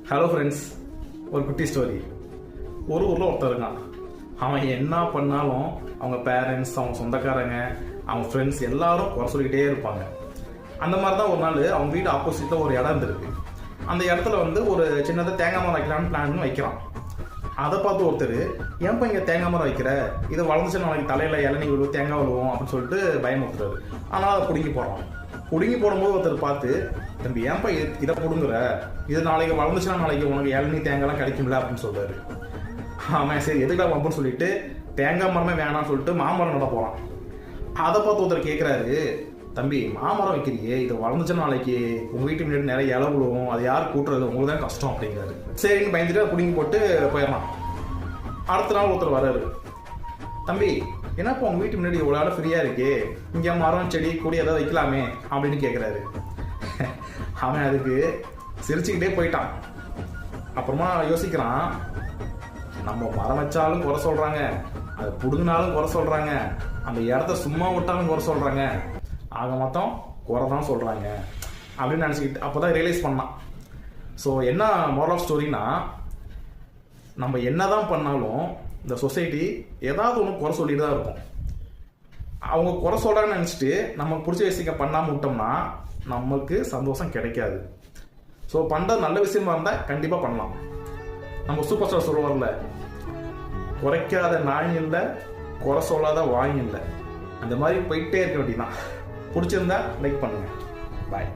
Hello friends, ஒரு குட்டி story. ஒரு ஊரில் ஒருத்தர் இருக்கான். அவன் என்ன பண்ணாலும் அவங்க பேரண்ட்ஸ், அவங்க சொந்தக்காரங்க, அவங்க ஃப்ரெண்ட்ஸ் எல்லாரும் குறை சொல்லிக்கிட்டே இருப்பாங்க. அந்த மாதிரி தான் ஒரு நாள் அவங்க வீடு ஆப்போசிட்டில் ஒரு இடம் இருந்திருக்கு. அந்த இடத்துல ஒரு சின்னதாக தேங்காய் மரம் வைக்கலான்னு பிளான் வைக்கிறான். அதை பார்த்து ஒருத்தர், ஏன்ப்பா இங்கே தேங்காய் மரம் வைக்கிற, இதை வளர்ந்துச்சு நாளைக்கு தலையில் இளநீ விழுவும், தேங்காய் விழுவும் அப்படின்னு சொல்லிட்டு பயமுறுத்துறாரு. ஆனால் அதை பிடுங்கி போடுறான். பிடுங்கி போடும்போது ஒருத்தர் பார்த்து, தம்பி ஏன்ப்பா இதை பிடுங்குற, இது நாளைக்கு வளர்ந்துச்சுன்னா நாளைக்கு உனக்கு இளநீ தேங்காய்லாம் கிடைக்கும்ல அப்படின்னு சொல்றாரு. அவன் சரி எதுக்கா வம்புன்னு சொல்லிட்டு தேங்காய் மரமே வேணாம்னு சொல்லிட்டு மாமரம் நட போகிறான். அதை பார்த்து ஒருத்தர் கேட்குறாரு, தம்பி மாமரம் வைக்கிறியே, இது வளர்ந்துச்சுன்னா நாளைக்கு உங்கள் வீட்டு முன்னாடி நிறைய இலை விழுவும், அது யார் கூட்டுறது, உங்களுக்கு தான் கஷ்டம் அப்படிங்கிறாரு. சரின்னு பயந்துட்டு பிடிங்கி போட்டு போயிடலாம். அடுத்த நாள் ஒருத்தர் வர்றாரு, தம்பி என்னப்பா உங்கள் வீட்டு முன்னாடி இவ்வளோ இடம் ஃப்ரீயாக இருக்கே, இங்கே மரம் செடி கொடி ஏதாவது வைக்கலாமே அப்படின்னு கேட்குறாரு. அவன் அதுக்கு சிரிச்சுக்கிட்டே போயிட்டான். அப்புறமா யோசிக்கிறான், நம்ம மரம் வச்சாலும் குறை சொல்கிறாங்க, அது பிடுங்கினாலும் குறை சொல்கிறாங்க, அந்த இடத்த சும்மா விட்டாலும் குறை சொல்கிறாங்க, ஆக மொத்தம் குறை தான் சொல்கிறாங்க அப்படின்னு நினச்சிக்கிட்டு அப்போ தான் ரியலைஸ் பண்ணான். ஸோ என்ன மோரல் ஆஃப் ஸ்டோரினா, நம்ம என்ன தான் பண்ணாலும் இந்த சொசைட்டி ஏதாவது ஒன்று குறை சொல்லிட்டு தான் இருக்கும். அவங்க குறை சொல்கிறாங்கன்னு நினச்சிட்டு நமக்கு பிடிச்ச விஷயம் பண்ணாமல் விட்டோம்னா நமக்கு சந்தோஷம் கிடைக்காது. ஸோ பண்ணுறது நல்ல விஷயமா இருந்தால் கண்டிப்பாக பண்ணலாம். நம்ம சூப்பர் ஸ்டார் சொல்லுவார்ல, குறைக்காத நாய் இல்லை, குறை சொல்லாத வாய் இல்லை. அந்த மாதிரி போயிட்டே இருக்க வேண்டியதான். பிடிச்சிருந்தா லைக் பண்ணுங்க. பாய்.